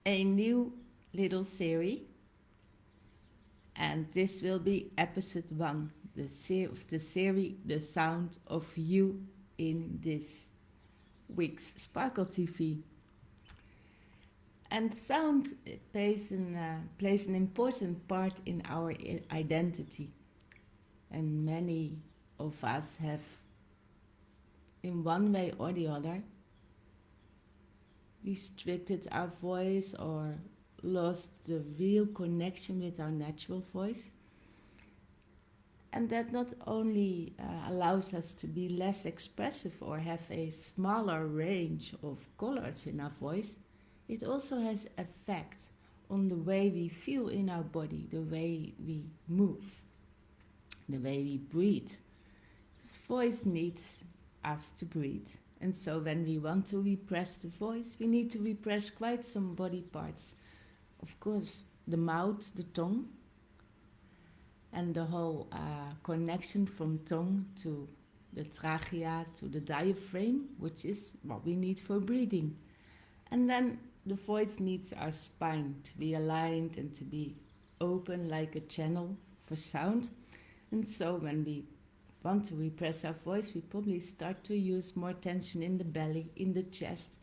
a new little series, and this will be episode 1 of the series The Sound of You in this week's Sparkle TV. And sound plays an important part in our identity, and many of us have, in one way or the other, restricted our voice or lost the real connection with our natural voice. And that not only allows us to be less expressive or have a smaller range of colors in our voice, it also has effect on the way we feel in our body, the way we move, the way we breathe. This voice needs us to breathe. And so when we want to repress the voice, we need to repress quite some body parts. Of course, the mouth, the tongue, and the whole connection from tongue to the trachea, to the diaphragm, which is what we need for breathing. And then the voice needs our spine to be aligned and to be open like a channel for sound. And so when we want to repress our voice, we probably start to use more tension in the belly, in the chest,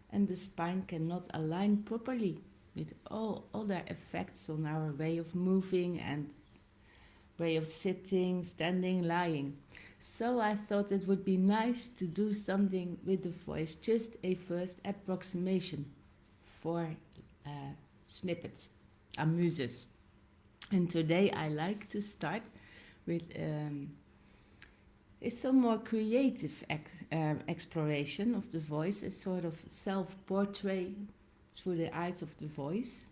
and the spine cannot align properly with all other effects on our way of moving and way of sitting, standing, lying. So I thought it would be nice to do something with the voice, just a first approximation for snippets, amuses. And today I like to start with a some more creative exploration of the voice, a sort of self-portrait through the eyes of the voice.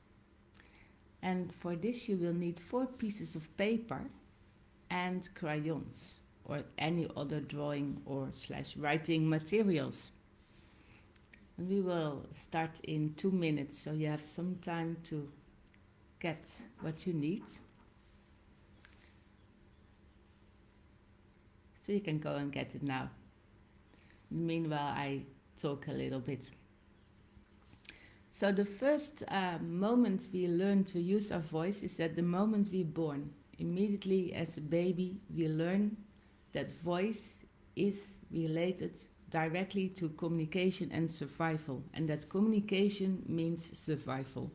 And for this you will need 4 pieces of paper and crayons or any other drawing or / writing materials. And we will start in 2 minutes, so you have some time to get what you need. So you can go and get it now. Meanwhile, I talk a little bit. So the first moment we learn to use our voice is at the moment we're born. Immediately as a baby, we learn that voice is related directly to communication and survival, and that communication means survival.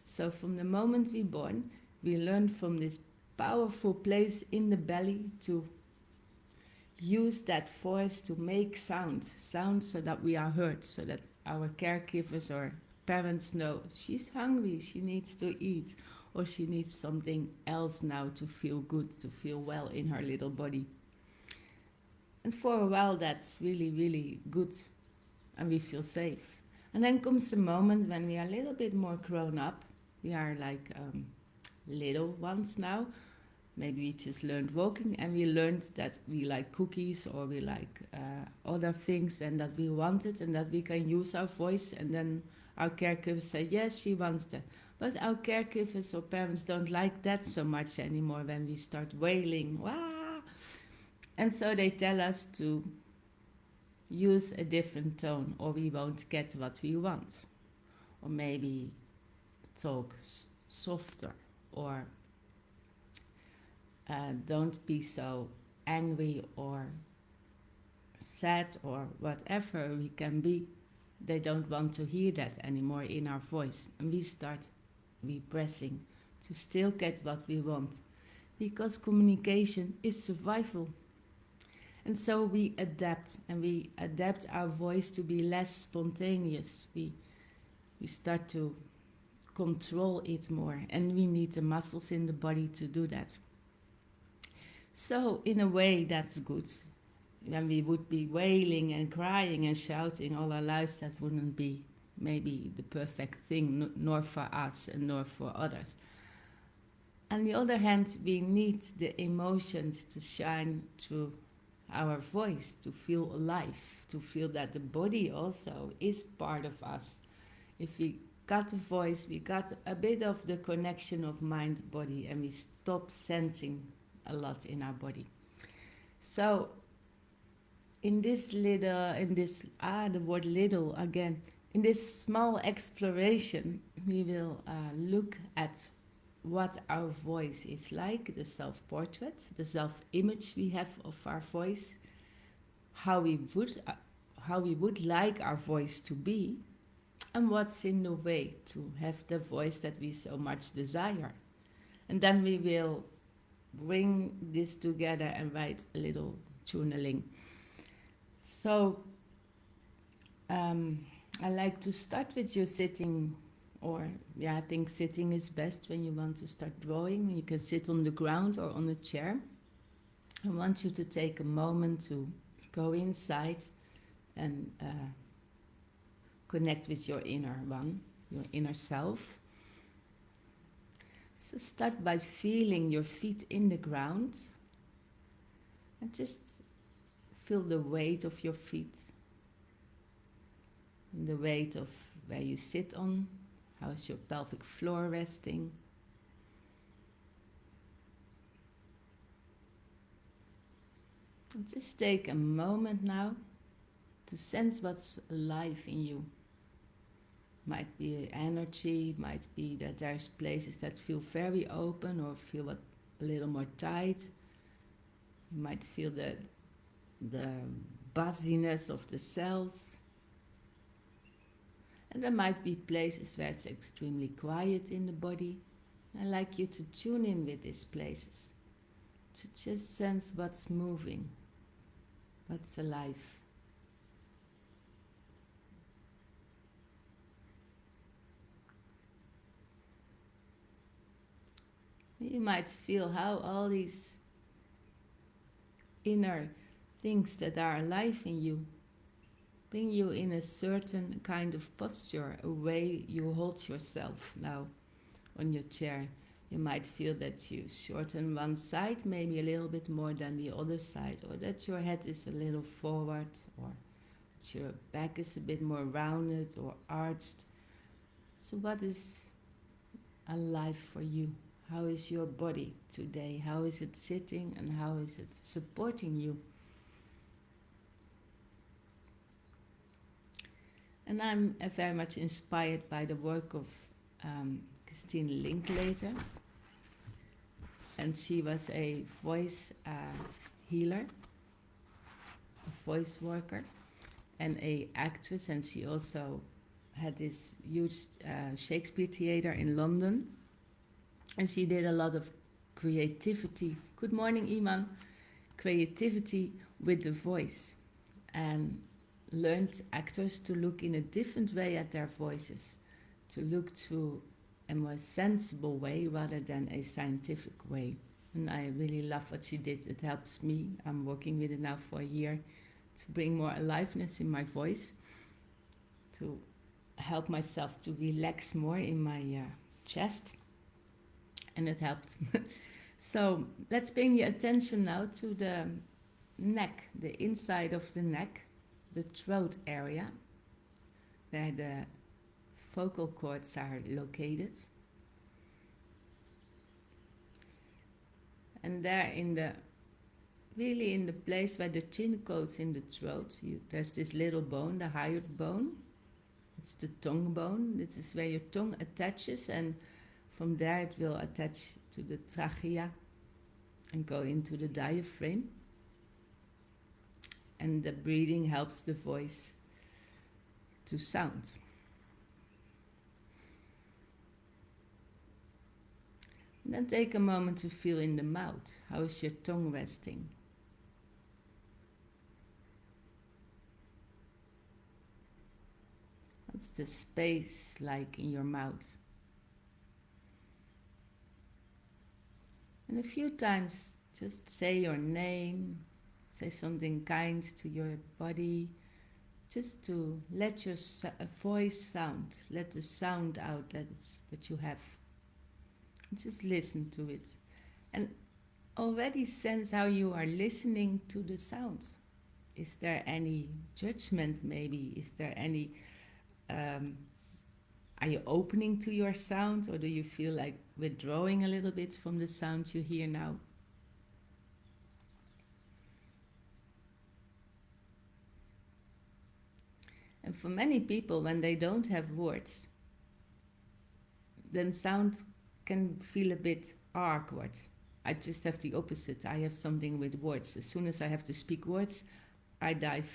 So from the moment we're born, we learn from this powerful place in the belly to use that voice to make sound so that we are heard, so that our caregivers or parents know she's hungry, she needs to eat, or she needs something else now to feel good, to feel well in her little body. And for a while that's really, really good, and we feel safe. And then comes a moment when we are a little bit more grown up. We are like little ones now. Maybe we just learned walking, and we learned that we like cookies or we like other things, and that we want it, and that we can use our voice. And then our caregivers say, yes, she wants that. But our caregivers or parents don't like that so much anymore when we start wailing. Wah! And so they tell us to use a different tone, or we won't get what we want. Or maybe talk softer, or don't be so angry or sad or whatever we can be. They don't want to hear that anymore in our voice. And we start repressing to still get what we want. Because communication is survival. And so we adapt, and we adapt our voice to be less spontaneous. We start to control it more, and we need the muscles in the body to do that. So in a way that's good. When we would be wailing and crying and shouting all our lives, that wouldn't be maybe the perfect thing, nor for us and nor for others. On the other hand, we need the emotions to shine through our voice, to feel alive, to feel that the body also is part of us. If we got the voice, we got a bit of the connection of mind-body, and we stop sensing a lot in our body. So in this little, the word little again, In this small exploration, we will look at what our voice is like, the self-portrait, the self-image we have of our voice, how we would like our voice to be, and what's in the way to have the voice that we so much desire. And then we will bring this together and write a little journaling. So I like to start with you sitting, or I think sitting is best when you want to start drawing. You can sit on the ground or on a chair. I want you to take a moment to go inside and connect with your inner one, your inner self. So start by feeling your feet in the ground and just feel the weight of your feet and the weight of where you sit on. How is your pelvic floor resting? And just take a moment now to sense what's alive in you. Might be energy, might be that there's places that feel very open or feel a little more tight. You might feel the buzziness of the cells. And there might be places where it's extremely quiet in the body. I'd like you to tune in with these places, to just sense what's moving, what's alive. You might feel how all these inner things that are alive in you bring you in a certain kind of posture, a way you hold yourself now on your chair. You might feel that you shorten one side maybe a little bit more than the other side, or that your head is a little forward, or that your back is a bit more rounded or arched. So what is alive for you? How is your body today? How is it sitting and how is it supporting you? And I'm very much inspired by the work of Christine Linklater. And she was a voice healer, a voice worker, and an actress. And she also had this huge Shakespeare theater in London. And she did a lot of creativity. Good morning, Iman. Creativity with the voice. And learned actors to look in a different way at their voices, to look to a more sensible way rather than a scientific way. And I really love what she did. It helps me. I'm working with it now for a year to bring more aliveness in my voice, to help myself to relax more in my chest. And it helped. So let's bring your attention now to the neck, the inside of the neck, the throat area, where the vocal cords are located. And there really in the place where the chin goes in the throat, there's this little bone, the hyoid bone. It's the tongue bone. This is where your tongue attaches, and from there it will attach to the trachea and go into the diaphragm. And the breathing helps the voice to sound. And then take a moment to feel in the mouth. How is your tongue resting? What's the space like in your mouth? And a few times just say your name, say something kind to your body, just to let your voice sound, let the sound out that you have. And just listen to it. And already sense how you are listening to the sound. Is there any judgment maybe? Is there any, are you opening to your sound, or do you feel like withdrawing a little bit from the sound you hear now? And for many people, when they don't have words, then sound can feel a bit awkward. I just have the opposite. I have something with words. As soon as I have to speak words, I dive.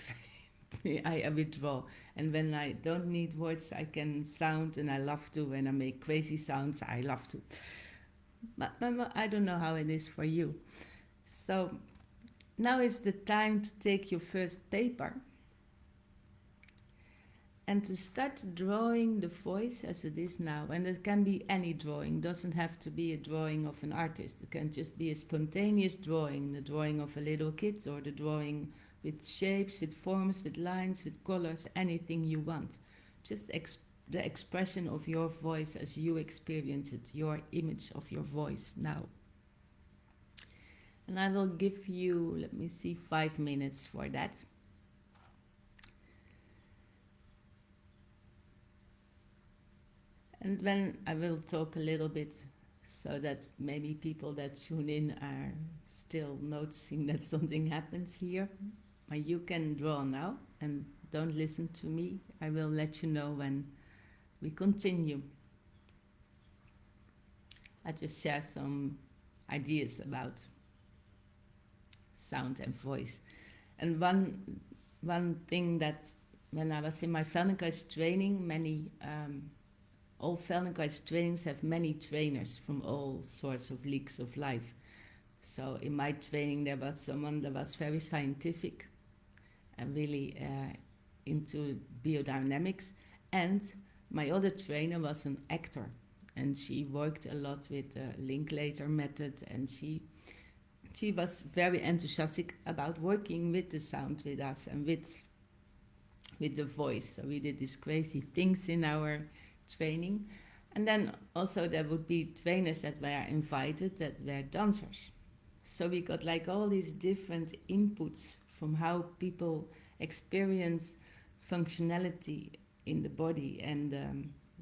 I withdraw. And when I don't need words, I can sound, and I love to. When I make crazy sounds, I love to. But I don't know how it is for you. So now is the time to take your first paper and to start drawing the voice as it is now. And it can be any drawing, doesn't have to be a drawing of an artist. It can just be a spontaneous drawing, the drawing of a little kid, or the drawing with shapes, with forms, with lines, with colors, anything you want. Just the expression of your voice as you experience it, your image of your voice now. And I will give you, let me see, 5 minutes for that. And then I will talk a little bit so that maybe people that tune in are still noticing that something happens here. You can draw now and don't listen to me. I will let you know when we continue. I just share some ideas about sound and voice. And one thing that when I was in my Feldenkrais training, all Feldenkrais trainings have many trainers from all sorts of leagues of life. So in my training there was someone that was very scientific and really into biodynamics, and my other trainer was an actor, and she worked a lot with the Linklater method, and she was very enthusiastic about working with the sound with us and with the voice. So we did these crazy things in our training. And then also there would be trainers that were invited that were dancers. So we got like all these different inputs from how people experience functionality in the body and the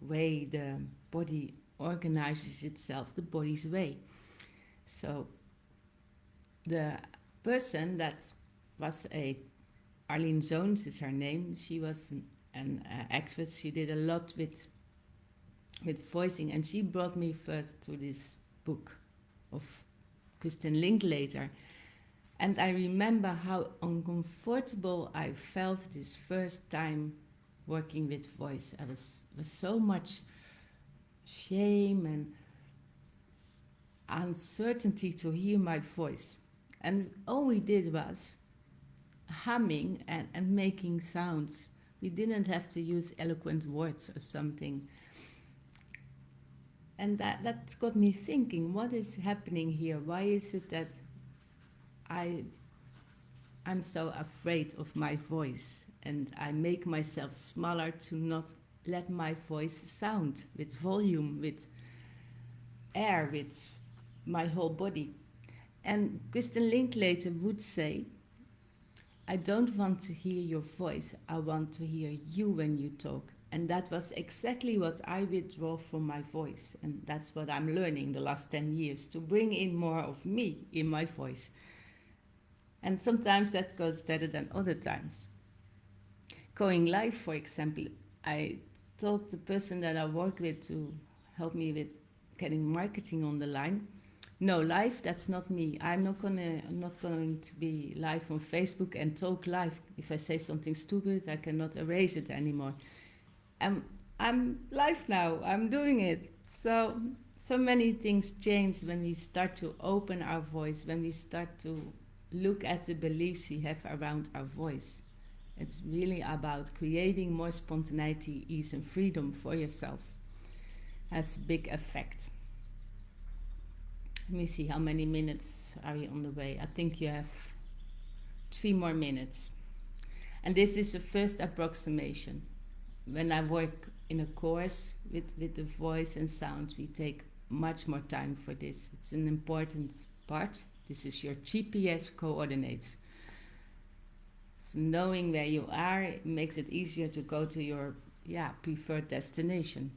way the body organizes itself, the body's way. So the person that was Arlene Jones is her name. She was an actress. She did a lot with voicing, and she brought me first to this book of Kristen Linklater. And I remember how uncomfortable I felt this first time working with voice. I was so much shame and uncertainty to hear my voice. And all we did was humming and making sounds. We didn't have to use eloquent words or something. And that got me thinking, what is happening here? Why is it that I'm so afraid of my voice, and I make myself smaller to not let my voice sound with volume, with air, with my whole body? And Kristen Linklater would say, I don't want to hear your voice, I want to hear you when you talk. And that was exactly what I withdraw from my voice. And that's what I'm learning the last 10 years, to bring in more of me in my voice. And sometimes that goes better than other times. Going live, for example, I told the person that I work with to help me with getting marketing on the line, no, live, that's not me. I'm not going to be live on Facebook and talk live. If I say something stupid, I cannot erase it anymore. I'm live now, I'm doing it. So many things change when we start to open our voice, when we start to look at the beliefs we have around our voice. It's really about creating more spontaneity, ease and freedom for yourself. Has a big effect. Let me see, how many minutes are you on the way? I think you have 3 more minutes. And this is the first approximation. When I work in a course with the voice and sound, we take much more time for this. It's an important part. This is your GPS coordinates. So knowing where you are makes it easier to go to your preferred destination.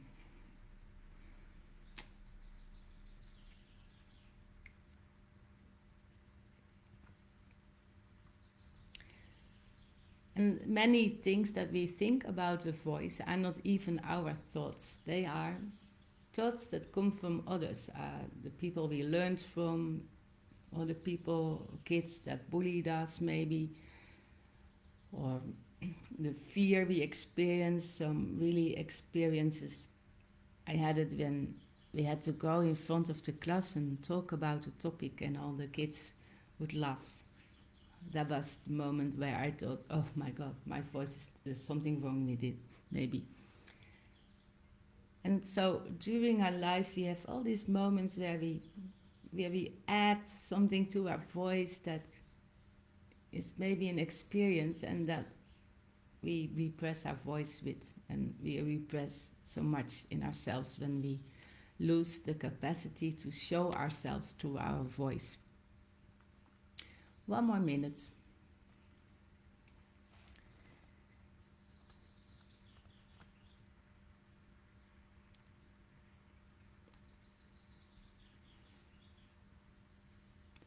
And many things that we think about a voice are not even our thoughts. They are thoughts that come from others, the people we learned from, other people, kids that bullied us maybe, or the fear we experience, some really experiences. I had it when we had to go in front of the class and talk about a topic and all the kids would laugh. That was the moment where I thought, oh my God, my voice, there's something wrong with it, maybe. And so during our life, we have all these moments where we add something to our voice that is maybe an experience and that we repress our voice with, and we repress so much in ourselves when we lose the capacity to show ourselves through our voice. 1 more minute.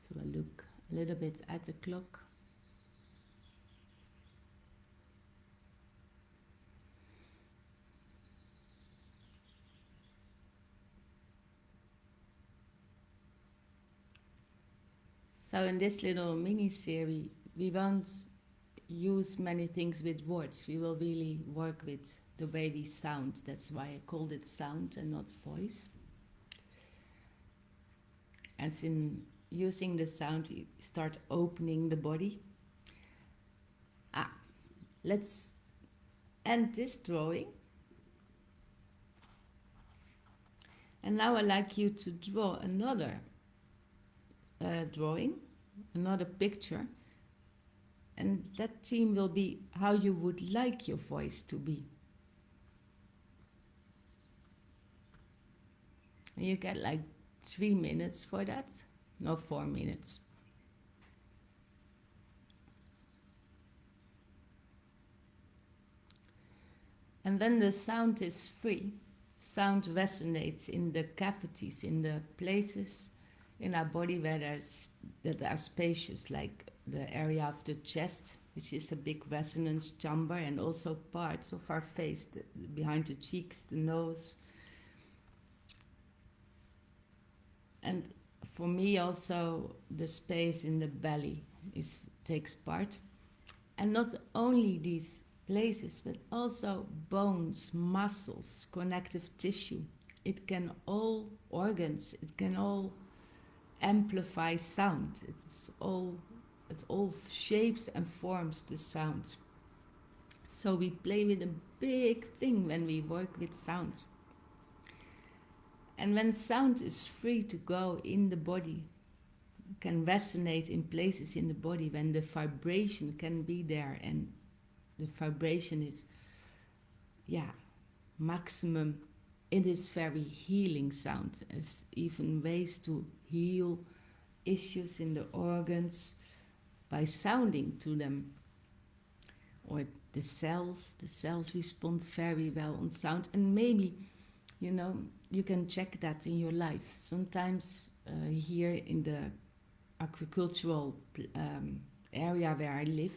So I look a little bit at the clock. So in this little mini-series, we won't use many things with words. We will really work with the way we sound. That's why I called it sound and not voice. As in using the sound, we start opening the body. Let's end this drawing. And now I'd like you to draw another drawing, another picture. And that theme will be how you would like your voice to be. And you get like 3 minutes for that, no 4 minutes. And then the sound is free. Sound resonates in the cavities, in the places in our body where that are spacious, like the area of the chest, which is a big resonance chamber, and also parts of our face, behind the cheeks, the nose. And for me also the space in the belly takes part. And not only these places, but also bones, muscles, connective tissue. It can all organs, it can all amplify sound. It all shapes and forms the sound. So we play with a big thing when we work with sound. And when sound is free to go in the body, can resonate in places in the body, when the vibration can be there, and the vibration is, maximum. It is very healing sound, as even ways to heal issues in the organs by sounding to them. Or the cells respond very well on sound. And maybe, you can check that in your life. Sometimes here in the agricultural area where I live,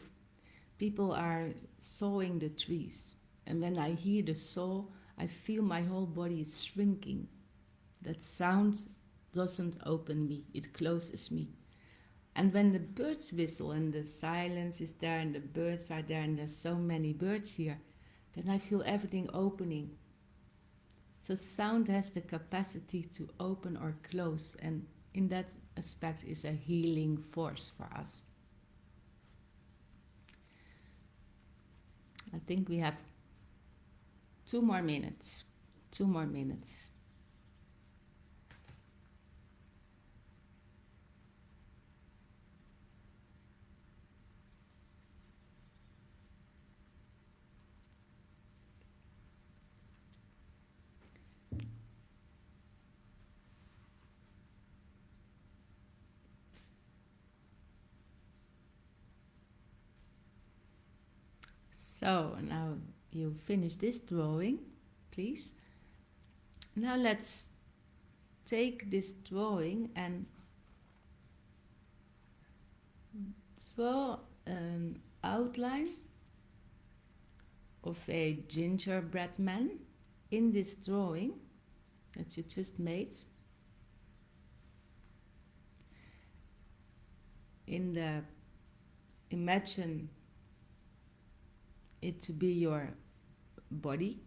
people are sawing the trees. And when I hear the saw, I feel my whole body is shrinking. That sound doesn't open me, it closes me. And when the birds whistle and the silence is there and the birds are there and there's so many birds here, then I feel everything opening. So sound has the capacity to open or close, and in that aspect is a healing force for us. I think we have 2 more minutes. 2 more minutes. So now you finish this drawing, please. Now let's take this drawing and draw an outline of a gingerbread man in this drawing that you just made. Imagine it to be your body,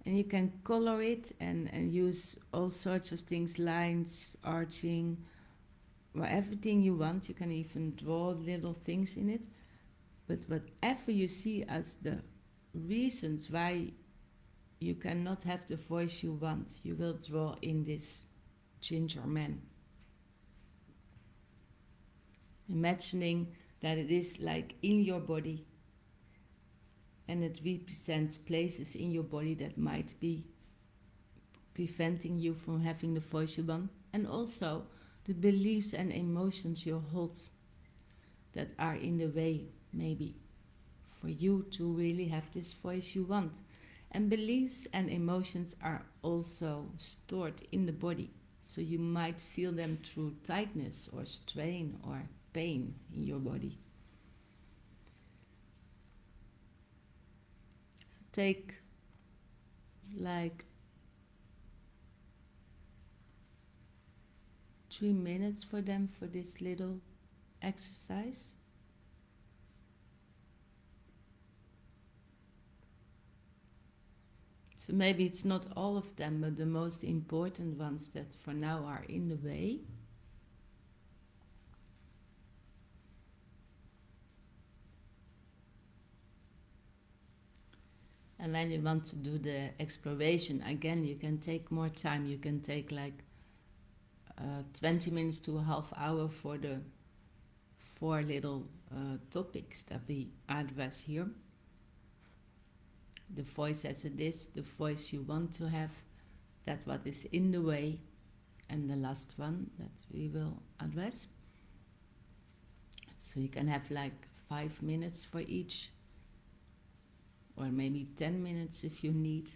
and you can color it and use all sorts of things, lines, arching, well, everything you want. You can even draw little things in it, but whatever you see as the reasons why you cannot have the voice you want, you will draw in this ginger man. Imagining that it is like in your body, and it represents places in your body that might be preventing you from having the voice you want, and also the beliefs and emotions you hold that are in the way, maybe, for you to really have this voice you want. And beliefs and emotions are also stored in the body, so you might feel them through tightness or strain or pain in your body. So take like 3 minutes for them for this little exercise. So maybe it's not all of them, but the most important ones that for now are in the way. And when you want to do the exploration, again, you can take more time. You can take like 20 minutes to a half hour for the 4 little topics that we address here. The voice as it is, the voice you want to have, that what is in the way, and the last one that we will address. So you can have like 5 minutes for each, or maybe 10 minutes if you need.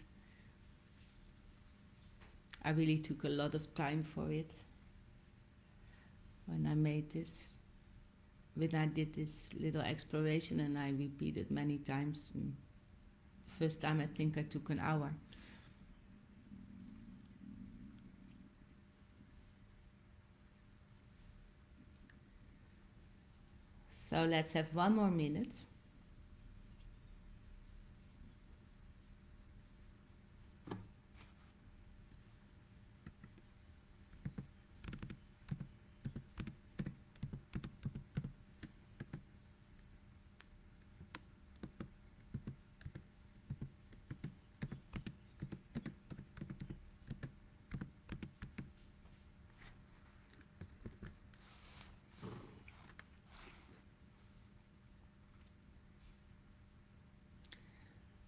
I really took a lot of time for it when I made this, when I did this little exploration, and I repeated many times. First time I think I took an hour. So let's have 1 more minute.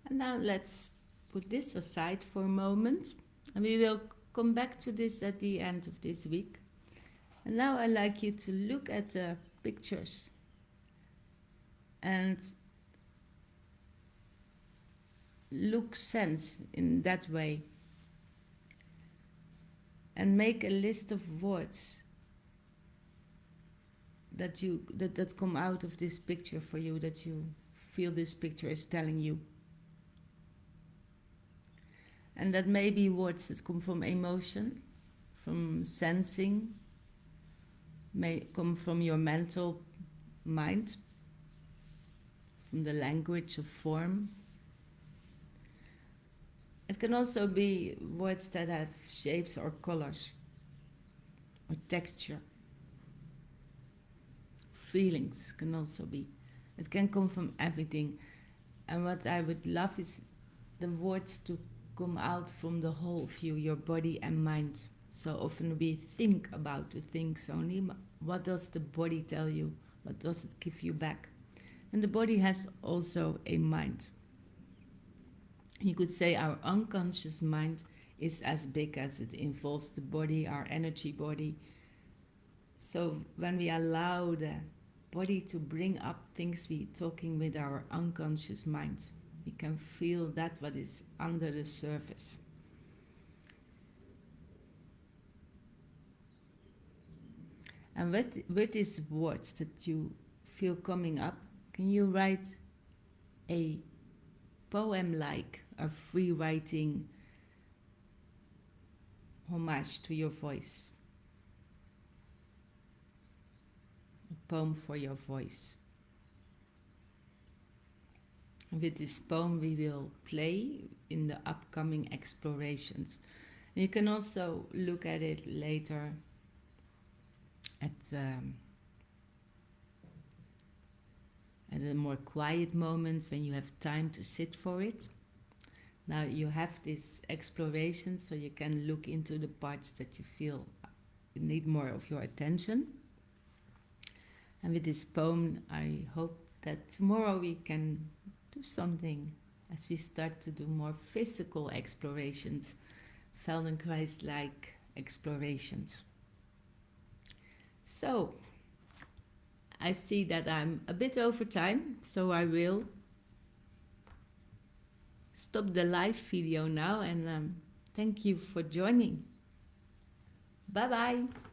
And now let's put this aside for a moment, and we will come back to this at the end of this week. And now I'd like you to look at the pictures and look sense in that way, and make a list of words that come out of this picture for you, that you feel this picture is telling you. And that may be words that come from emotion, from sensing, may come from your mental mind, from the language of form. It can also be words that have shapes or colors, or texture. Feelings can also be. It can come from everything. And what I would love is the words to come out from the whole of you, your body and mind. So often we think about the things only. What does the body tell you? What does it give you back? And the body has also a mind. You could say our unconscious mind is as big as it involves the body, our energy body. So when we allow the body to bring up things, we're talking with our unconscious mind. We can feel that what is under the surface. And with these words that you feel coming up, can you write a poem-like, a free writing homage to your voice. A poem for your voice. With this poem we will play in the upcoming explorations. And you can also look at it later at a more quiet moment when you have time to sit for it. Now you have this exploration, so you can look into the parts that you feel need more of your attention. And with this poem, I hope that tomorrow we can do something as we start to do more physical explorations, Feldenkrais-like explorations. So, I see that I'm a bit over time, so I will stop the live video now, and thank you for joining. Bye bye.